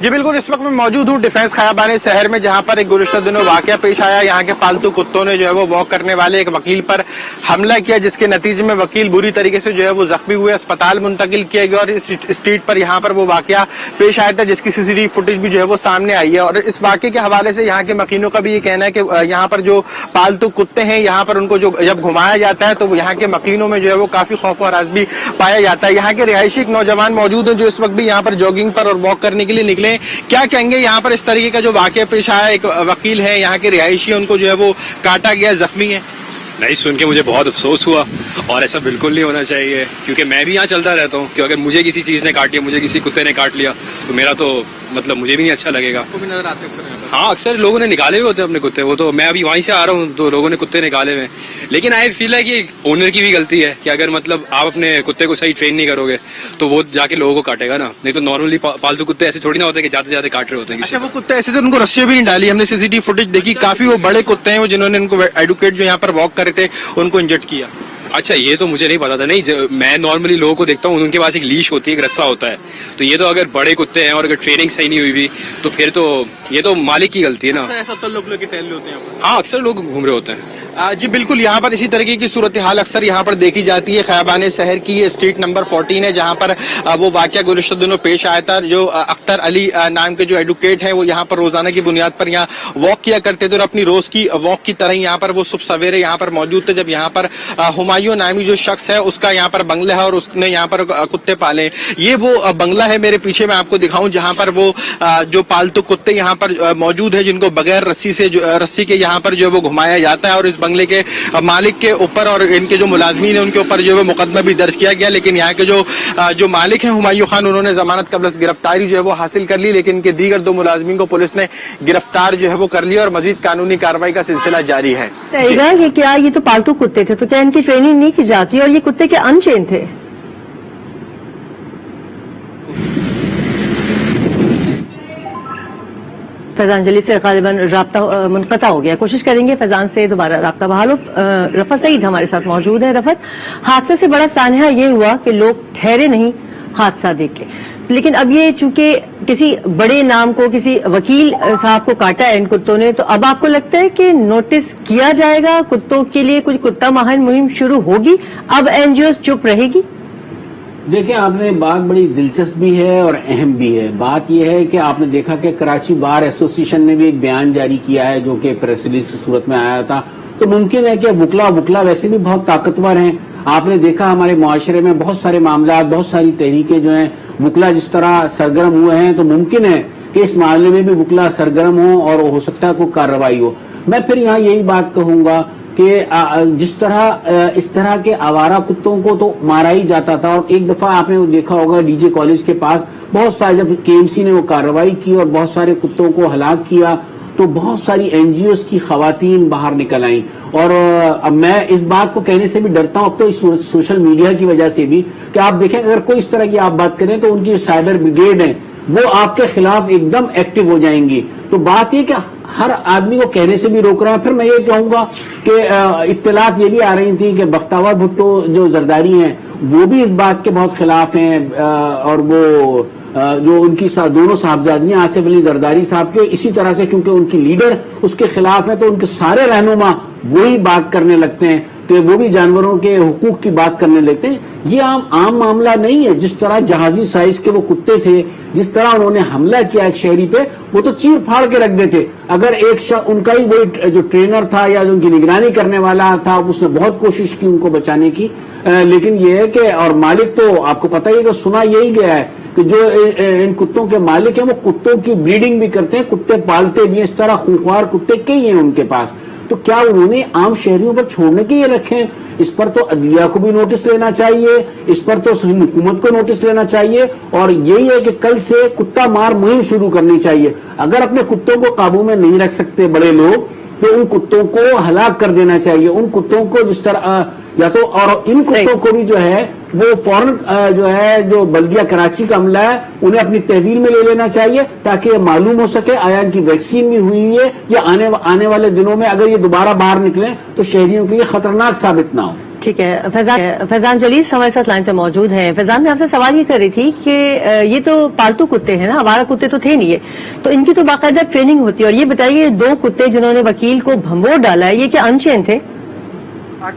جی بالکل، اس وقت میں موجود ہوں ڈیفنس خیابان شہر میں، جہاں پر ایک گزشتہ دنوں واقعہ پیش آیا. یہاں کے پالتو کتوں نے جو ہے وہ واک کرنے والے ایک وکیل پر حملہ کیا، جس کے نتیجے میں وکیل بری طریقے سے جو ہے وہ زخمی ہوئے، اسپتال منتقل کیا گیا. اور اس اسٹریٹ پر یہاں پر وہ واقعہ پیش آیا تھا، جس کی CCTV فوٹیج بھی جو ہے وہ سامنے آئی ہے. اور اس واقعے کے حوالے سے یہاں کے مکینوں کا بھی یہ کہنا ہے کہ یہاں پر جو پالتو کتے ہیں، یہاں پر ان کو جو جب گھمایا جاتا ہے تو یہاں کے مکینوں میں جو ہے وہ کافی خوف و ہراس بھی پایا جاتا ہے. یہاں کے رہائشی ایک نوجوان موجود ہیں جو اس وقت بھی یہاں پر جاگنگ پر اور واک کرنے کے لیے نکلے. کیا کہیں گے یہاں پر اس طریقے کا جو واقعہ پیش آیا؟ ایک وکیل ہے، یہاں کے رہائشی، ان کو جو ہے وہ کاٹا گیا، زخمی ہے. نہیں، سن کے مجھے بہت افسوس ہوا، اور ایسا بالکل نہیں ہونا چاہیے، کیونکہ میں بھی یہاں چلتا رہتا ہوں کہ اگر مجھے کسی چیز نے کاٹ لیا، مجھے کسی کتے نے کاٹ لیا تو میرا تو مطلب مجھے بھی نہیں اچھا لگے گا. ہاں، اکثر لوگوں نے نکالے ہوئے ہوتے ہیں اپنے کتے. وہ تو میں ابھی وہیں سے آ رہا ہوں تو لوگوں نے کتے نکالے ہوئے. لیکن آئی فیل ہے کہ اونر کی بھی غلطی ہے کہ اگر مطلب آپ اپنے کتے کو صحیح ٹرین نہیں کرو گے تو وہ جا کے لوگوں کو کاٹے گا نا. نہیں تو نارملی پالتو کتے ایسے تھوڑی نہ ہوتے کہ جاتے جاتے کاٹ رہے ہوتے ہیں. اچھا، وہ کتے ایسے تھے، ان کو رسیاں بھی نہیں ڈالی. ہم نے CCTV فوٹیج دیکھی، کافی وہ بڑے کتے ہیں وہ جنہوں نے ان کو ایڈوکیٹ جو یہاں پر واک کر رہے تھے ان کو انجٹ کیا. اچھا، یہ تو مجھے نہیں پتا تھا. نہیں، میں نارملی لوگوں کو دیکھتا ہوں ان کے پاس ایک لیش ہوتی ہے، ایک رسہ ہوتا ہے. تو یہ تو اگر بڑے کتے ہیں اور اگر ٹریننگ صحیح نہیں ہوئی تو پھر تو یہ تو مالک کی غلطی ہے نا. ایسا تو لوگ ٹہل رہے ہوتے ہیں. ہاں، اکثر لوگ گھوم رہے ہوتے ہیں. جی بالکل، یہاں پر اسی طریقے کی صورتحال اکثر یہاں پر دیکھی جاتی ہے. خیابان شہر کی یہ اسٹریٹ نمبر 14 ہے، جہاں پر وہ واقعہ گزشتہ دنوں پیش آیا تھا. جو اختر علی نام کے جو ایڈوکیٹ ہیں وہ یہاں پر روزانہ کی بنیاد پر یہاں واک کیا کرتے تھے، اور اپنی روز کی واک کی طرح یہاں پر وہ صبح سویرے یہاں پر موجود تھے. جب یہاں پر ہمایوں نامی جو شخص ہے اس کا یہاں پر بنگلہ ہے اور اس نے یہاں پر کتے پالے. یہ وہ بنگلہ ہے میرے پیچھے، میں آپ کو دکھاؤں، جہاں پر وہ جو پالتو کتے یہاں پر موجود ہیں جن کو بغیر رسی کے یہاں پر جو وہ گھمایا جاتا ہے. اور اس بنگلے کے مالک کے اوپر اور ان کے جو ملازمین ہیں ان کے اوپر جو ہے مقدمہ بھی درج کیا گیا. لیکن یہاں کے جو مالک ہیں ہمایوں خان، انہوں نے ضمانت قبل از گرفتاری جو ہے وہ حاصل کر لی. لیکن ان کے دیگر 2 ملازمین کو پولیس نے گرفتار جو ہے وہ کر لیا اور مزید قانونی کارروائی کا سلسلہ جاری ہے. یہ کیا، یہ تو پالتو کتے تھے، تو کیا ان کی ٹریننگ نہیں کی جاتی؟ اور یہ کتے کیا ان چین تھے؟ فیضان جلی سے غالباً رابطہ منقطع ہو گیا. کوشش کریں گے فیضان سے دوبارہ رابطہ بحال ہو. رفعت سعید ہمارے ساتھ موجود ہیں. رفعت، حادثے سے بڑا سانحہ یہ ہوا کہ لوگ ٹھہرے نہیں حادثہ دیکھ کے، لیکن اب یہ چونکہ کسی بڑے نام کو، کسی وکیل صاحب کو کاٹا ہے ان کتوں نے، تو اب آپ کو لگتا ہے کہ نوٹس کیا جائے گا کتوں کے لیے؟ کچھ کتا مہن مہم شروع ہوگی؟ اب NGOs چپ رہے گی؟ دیکھیں، آپ نے بات بڑی دلچسپ بھی ہے اور اہم بھی ہے. بات یہ ہے کہ آپ نے دیکھا کہ کراچی بار ایسوسی ایشن نے بھی ایک بیان جاری کیا ہے جو کہ پریس ریلیز کی صورت میں آیا تھا. تو ممکن ہے کہ وکلا ویسے بھی بہت طاقتور ہیں. آپ نے دیکھا ہمارے معاشرے میں بہت سارے معاملات، بہت ساری تحریکیں جو ہیں وکلا جس طرح سرگرم ہوئے ہیں، تو ممکن ہے کہ اس معاملے میں بھی وکلا سرگرم ہوں اور ہو سکتا ہے کوئی کارروائی ہو. میں پھر یہاں یہی بات کہوں گا کہ جس طرح اس طرح کے آوارہ کتوں کو تو مارا ہی جاتا تھا. اور ایک دفعہ آپ نے دیکھا ہوگا DJ کالج کے پاس بہت سارے، جب KMC نے وہ کارروائی کی اور بہت سارے کتوں کو ہلاک کیا تو بہت ساری NGOs کی خواتین باہر نکل آئیں. اور اب میں اس بات کو کہنے سے بھی ڈرتا ہوں اب تو سوشل میڈیا کی وجہ سے بھی، کہ آپ دیکھیں اگر کوئی اس طرح کی آپ بات کریں تو ان کی سائبر بریگیڈ ہیں وہ آپ کے خلاف ایک دم ایکٹیو ہو جائیں گی. تو بات یہ کہ ہر آدمی کو کہنے سے بھی روک رہا ہے. پھر میں یہ کہوں گا کہ اطلاعات یہ بھی آ رہی تھی کہ بختیار بھٹو جو زرداری ہیں وہ بھی اس بات کے بہت خلاف ہیں، اور وہ جو ان کی دونوں صاحبزادیاں آصف علی زرداری صاحب کے اسی طرح سے، کیونکہ ان کی لیڈر اس کے خلاف ہے تو ان کے سارے رہنما وہی بات کرنے لگتے ہیں کہ وہ بھی جانوروں کے حقوق کی بات کرنے لگتے ہیں. یہ عام معاملہ نہیں ہے. جس طرح جہازی سائز کے وہ کتے تھے، جس طرح انہوں نے حملہ کیا ایک شہری پہ، وہ تو چیر پھاڑ کے رکھ دیتے. اگر ایک شخص ان کا ہی وہی جو ٹرینر تھا یا جو ان کی نگرانی کرنے والا تھا، اس نے بہت کوشش کی ان کو بچانے کی. لیکن یہ ہے کہ اور مالک تو آپ کو پتہ ہی ہے کہ سنا یہی گیا ہے کہ جو ان کتوں کے مالک ہیں وہ کتوں کی بریڈنگ بھی کرتے ہیں، کتے پالتے بھی ہیں. اس طرح خونخوار کتے کئی ہیں ان کے پاس. تو کیا انہوں نے عام شہریوں پر چھوڑنے کے لیے رکھے؟ اس پر تو عدلیہ کو بھی نوٹس لینا چاہیے، اس پر تو حکومت کو نوٹس لینا چاہیے. اور یہی ہے کہ کل سے کتا مار مہم شروع کرنی چاہیے. اگر اپنے کتوں کو قابو میں نہیں رکھ سکتے بڑے لوگ تو ان کتوں کو ہلاک کر دینا چاہیے. ان کتوں کو جس طرح یا تو، اور ان کتوں کو بھی جو ہے وہ فوراً جو بلدیہ کراچی کا عملہ ہے انہیں اپنی تحویل میں لے لینا چاہیے تاکہ یہ معلوم ہو سکے آیا ان کی ویکسین بھی ہوئی ہے یا آنے والے دنوں میں اگر یہ دوبارہ باہر نکلیں تو شہریوں کے لیے خطرناک ثابت نہ ہو. ٹھیک ہے فیضان جلیس ہمارے ساتھ لائن پہ موجود ہیں. فیضان میں آپ سے سوال یہ کر رہی تھی کہ یہ تو پالتو کتے ہیں نا, آوارہ کتے تو تھے نہیں یہ, تو ان کی تو باقاعدہ ٹریننگ ہوتی ہے, اور یہ بتائیے 2 کتے جنہوں نے وکیل کو بھنبور ڈالا ہے یہ کیا انچین تھے؟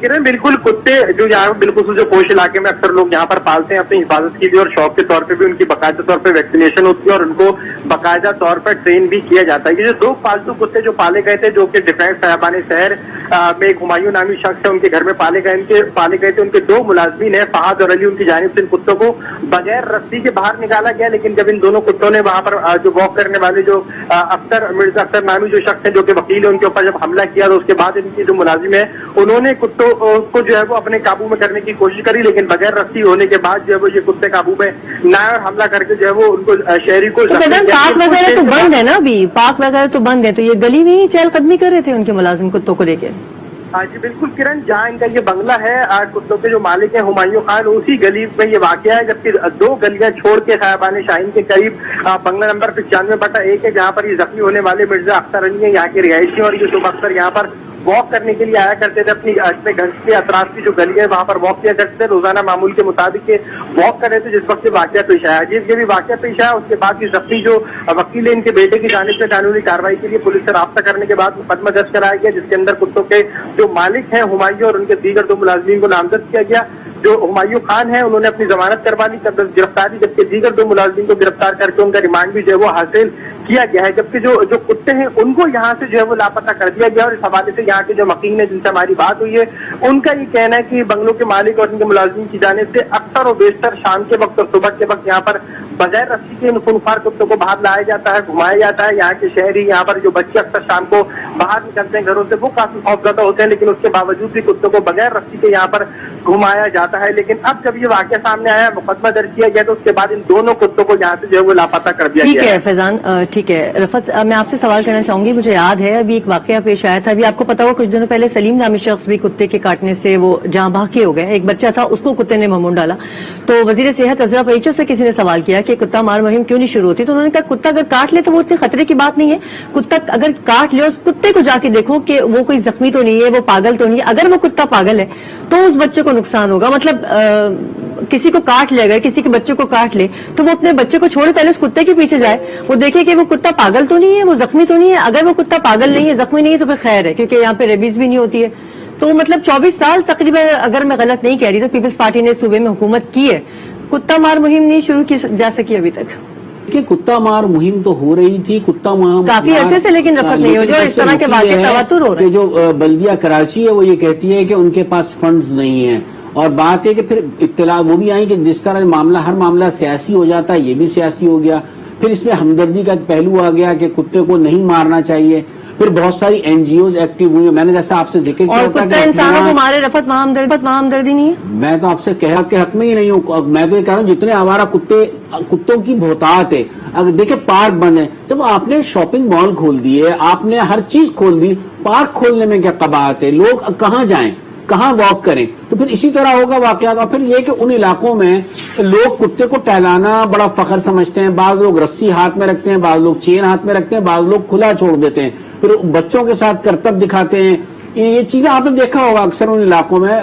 کرن بالکل کتے جو یہاں بالخصوص جو پوش علاقے میں اکثر لوگ یہاں پر پالتے ہیں اپنی حفاظت کی بھی, اور شوق کے طور پہ بھی ان کی باقاعدہ طور پہ ویکسینیشن ہوتی ہے اور ان کو باقاعدہ طور پر ٹرین بھی کیا جاتا ہے. یہ جو 2 پالتو کتے جو پالے گئے تھے جو کہ ڈیفینس خیابان شہر میں ایک ہمایوں نامی شخص ہے ان کے گھر میں پالے گئے تھے, ان کے 2 ملازمین ہیں فہد اور علی, ان کی جانب سے ان کتوں کو بغیر رسی کے باہر نکالا گیا. لیکن جب ان دونوں کتوں نے وہاں پر جو واک کرنے والے جو مرزا اختر نامی جو شخص ہے جو کہ وکیل ہے ان کے اوپر جب حملہ کیا تو اس کے بعد ان کی جو ملازم ہے انہوں نے کتوں کو جو ہے وہ اپنے قابو میں کرنے کی کوشش کری, لیکن بغیر رسی ہونے کے بعد جو ہے وہ یہ کتے قابو میں نہ آئے اور حملہ کر کے جو ہے وہ ان کو شہری کو پارک وغیرہ تو بند ہے نا, ابھی پارک وغیرہ تو بند ہے, تو یہ گلی میں ہی چہل قدمی کر رہے تھے ان کے ملازم کتوں کو لے کے؟ ہاں جی بالکل کرن, جہاں ان کا یہ بنگلہ ہے کتوں کے جو مالک ہیں ہمایوں خان, اسی گلی میں یہ واقعہ ہے, جبکہ 2 گلیاں چھوڑ کے خیابان شاہین کے قریب بنگلہ نمبر 95/1 ہے جہاں پر یہ زخمی ہونے والے مرزا اختر علی ہیں, یہاں کے رہائشی, اور یہ صبح اکثر یہاں پر واک کرنے کے لیے آیا کرتے تھے, اپنے گھر کے اطراف کی جو گلی ہے وہاں پر واک کیا کرتے تھے, روزانہ معمول کے مطابق واک کر رہے تھے جس وقت یہ واقعہ پیش آیا. جس یہ بھی واقعہ پیش آیا اس کے بعد یہ زخمی جو وکیل ہے ان کے بیٹے کی جانب سے قانونی کارروائی کے لیے پولیس سے رابطہ کرنے کے بعد مقدمہ درج کرایا گیا, جس کے اندر کتوں کے جو مالک ہیں ہمایوں اور ان کے دیگر 2 ملازمین کو نامزد کیا گیا. جو ہمایوں خان ہیں انہوں نے اپنی ضمانت کروا لی, گرفتاری, جبکہ دیگر 2 ملازمین کو گرفتار کر کے ان کا ریمانڈ بھی جو ہے وہ حاصل کیا گیا ہے. جبکہ جو کتے ہیں ان کو یہاں سے جو ہے وہ لاپتہ کر دیا گیا, اور اس حوالے سے یہاں کے جو مکین ہیں جن سے ہماری بات ہوئی ہے ان کا یہ کہنا ہے کہ بنگلوں کے مالک اور ان کے ملازمین کی جانب سے اکثر و بیشتر شام کے وقت اور صبح کے وقت یہاں پر بغیر رسی کے ان خونخوار کتوں کو باہر لایا جاتا ہے, گھمایا جاتا ہے. یہاں کے شہری, یہاں پر جو بچے اکثر شام کو باہر نکلتے ہیں گھروں سے, وہ کافی خوفزدہ ہوتے ہیں, لیکن اس کے باوجود بھی کتوں کو بغیر رسی کے یہاں پر گھمایا جاتا ہے. لیکن اب جب یہ واقعہ سامنے آیا, مقدمہ درج کیا گیا, تو اس کے بعد ان دونوں کتوں کو یہاں سے جو ہے وہ لاپتہ کر دیا گیا. ٹھیک ہے فیضان, ٹھیک ہے رفت, میں آپ سے سوال کرنا چاہوں گی. مجھے یاد ہے ابھی ایک واقعہ پیش آیا تھا, ابھی آپ کو پتا ہوا کچھ دنوں پہلے سلیم نامی شخص بھی کتے کے کاٹنے سے وہ جہاں بھاگے ہو گئے, ایک بچہ تھا اس کو کتے نے بھنبور ڈالا. تو وزیر صحت عزرا پریچو سے کسی نے سوال کیا کہ کتا مار مہم کیوں نہیں شروع ہوتی, تو انہوں نے کہا کتا اگر کاٹ لے تو وہ اتنے خطرے کی بات نہیں ہے, کتا اگر کاٹ لے اس کتے کو جا کے دیکھو کہ وہ کوئی زخمی تو نہیں ہے, وہ پاگل تو نہیں ہے. اگر وہ کتا پاگل ہے تو اس بچے کو نقصان ہوگا, مطلب کسی کو کاٹ لے, اگر کسی کے بچے کو کاٹ لے تو وہ اپنے بچے کو چھوڑے پہلے اس کتے کے پیچھے جائے, وہ دیکھے کہ وہ کتا پاگل تو نہیں ہے, وہ زخمی تو نہیں ہے. اگر وہ کتا پاگل نہیں ہے, زخمی نہیں ہے, تو پھر خیر ہے, کیونکہ یہاں پہ ریبیز بھی نہیں ہوتی ہے. تو مطلب 24 سال تقریباً, اگر میں غلط نہیں کہہ رہی, تو پیپلز پارٹی نے صوبے میں حکومت کی ہے, کتا مار مہم نہیں شروع کی جا سکی ابھی تک. کہ کتا مار مہم تو ہو رہی تھی, کتا مار کافی عرصے سے, لیکن رفت نہیں ہو, جو اس طرح کے واقعے تواتر ہو رہے ہیں. جو بلدیہ کراچی ہے وہ یہ کہتی ہے کہ ان کے پاس فنڈز نہیں ہیں, اور بات ہے کہ پھر اطلاع وہ بھی آئی کہ جس طرح معاملہ, ہر معاملہ سیاسی ہو جاتا ہے, یہ بھی سیاسی ہو گیا. پھر اس میں ہمدردی کا ایک پہلو آ گیا کہ کتے کو نہیں مارنا چاہیے. پھر بہت ساری این جی اوز ایکٹیو ہوئی ہیں, میں نے جیسا آپ سے ذکر کیا تھا کہ انسانوں کو مارے, رفت وہاں ہمدردی نہیں ہے. میں تو آپ سے کہہ کے حق میں ہی نہیں ہوں, میں تو یہ کہہ رہا ہوں جتنے آوارہ کتوں کی بہتات ہے. اگر دیکھیں پارک بند ہے, جب آپ نے شاپنگ مال کھول دیے, آپ نے ہر چیز کھول دی, پارک کھولنے میں کیا قباحت ہے, لوگ کہاں جائیں, کہاں واک کریں. تو پھر اسی طرح ہوگا واقعات. اور پھر یہ کہ ان علاقوں میں لوگ کتے کو ٹہلانا بڑا فخر سمجھتے ہیں, بعض لوگ رسی ہاتھ میں رکھتے ہیں, بعض لوگ چین ہاتھ میں رکھتے ہیں, بعض لوگ کھلا چھوڑ دیتے ہیں, پھر بچوں کے ساتھ کرتب دکھاتے ہیں. یہ چیزیں آپ نے دیکھا ہوگا اکثر ان علاقوں میں,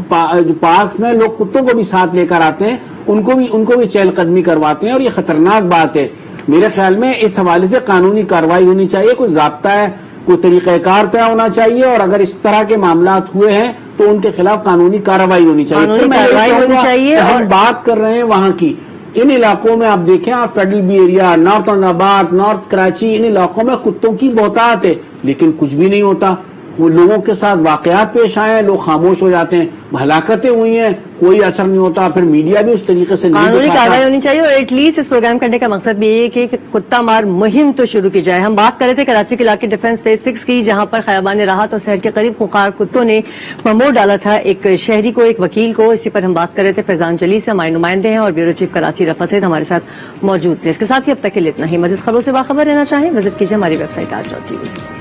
پارکس میں لوگ کتوں کو بھی ساتھ لے کر آتے ہیں, ان کو بھی چہل قدمی کرواتے ہیں, اور یہ خطرناک بات ہے. میرے خیال میں اس حوالے سے قانونی کارروائی ہونی چاہیے, کوئی ضابطہ ہے, کوئی طریقہ کار طے ہونا چاہیے, اور اگر اس طرح کے معاملات ہوئے ہیں تو ان کے خلاف قانونی کارروائی ہونی چاہیے. ہم بات کر رہے ہیں وہاں کی, ان علاقوں میں آپ دیکھیں, آپ فیڈرل بی ایریا, نارتھ آباد, نارتھ کراچی, ان علاقوں میں کتوں کی بہتات ہے, لیکن کچھ بھی نہیں ہوتا. وہ لوگوں کے ساتھ واقعات پیش آئے ہیں, لوگ خاموش ہو جاتے ہیں, ہلاکتیں ہوئی ہیں, کوئی اثر نہیں ہوتا. پھر میڈیا بھی اس طریقے سے نہیں قانونی کارروائی ہونی چاہیے, اور ایٹ لیسٹ اس پروگرام کرنے کا مقصد بھی یہ کہ کتا مار مہم تو شروع کی جائے. ہم بات کر رہے تھے کراچی کے علاقے ڈیفنس فیز 6 کی, جہاں پر خیابان راحت اور شہر کے قریب خونخوار کتوں نے بھنبور ڈالا تھا ایک شہری کو, ایک وکیل کو. اسی پر ہم بات کر رہے تھے. فیضان جلیس سے ہمارے نمائندے ہیں, اور بیورو چیف کراچی رفت سید ہمارے ساتھ موجود تھے. اس کے ساتھ ہی اب تک کے لیے اتنا ہی. مزید خبروں سے باخبر رہنا چاہیں وزٹ کیجیے ہماری ویب سائٹ aaj.tv.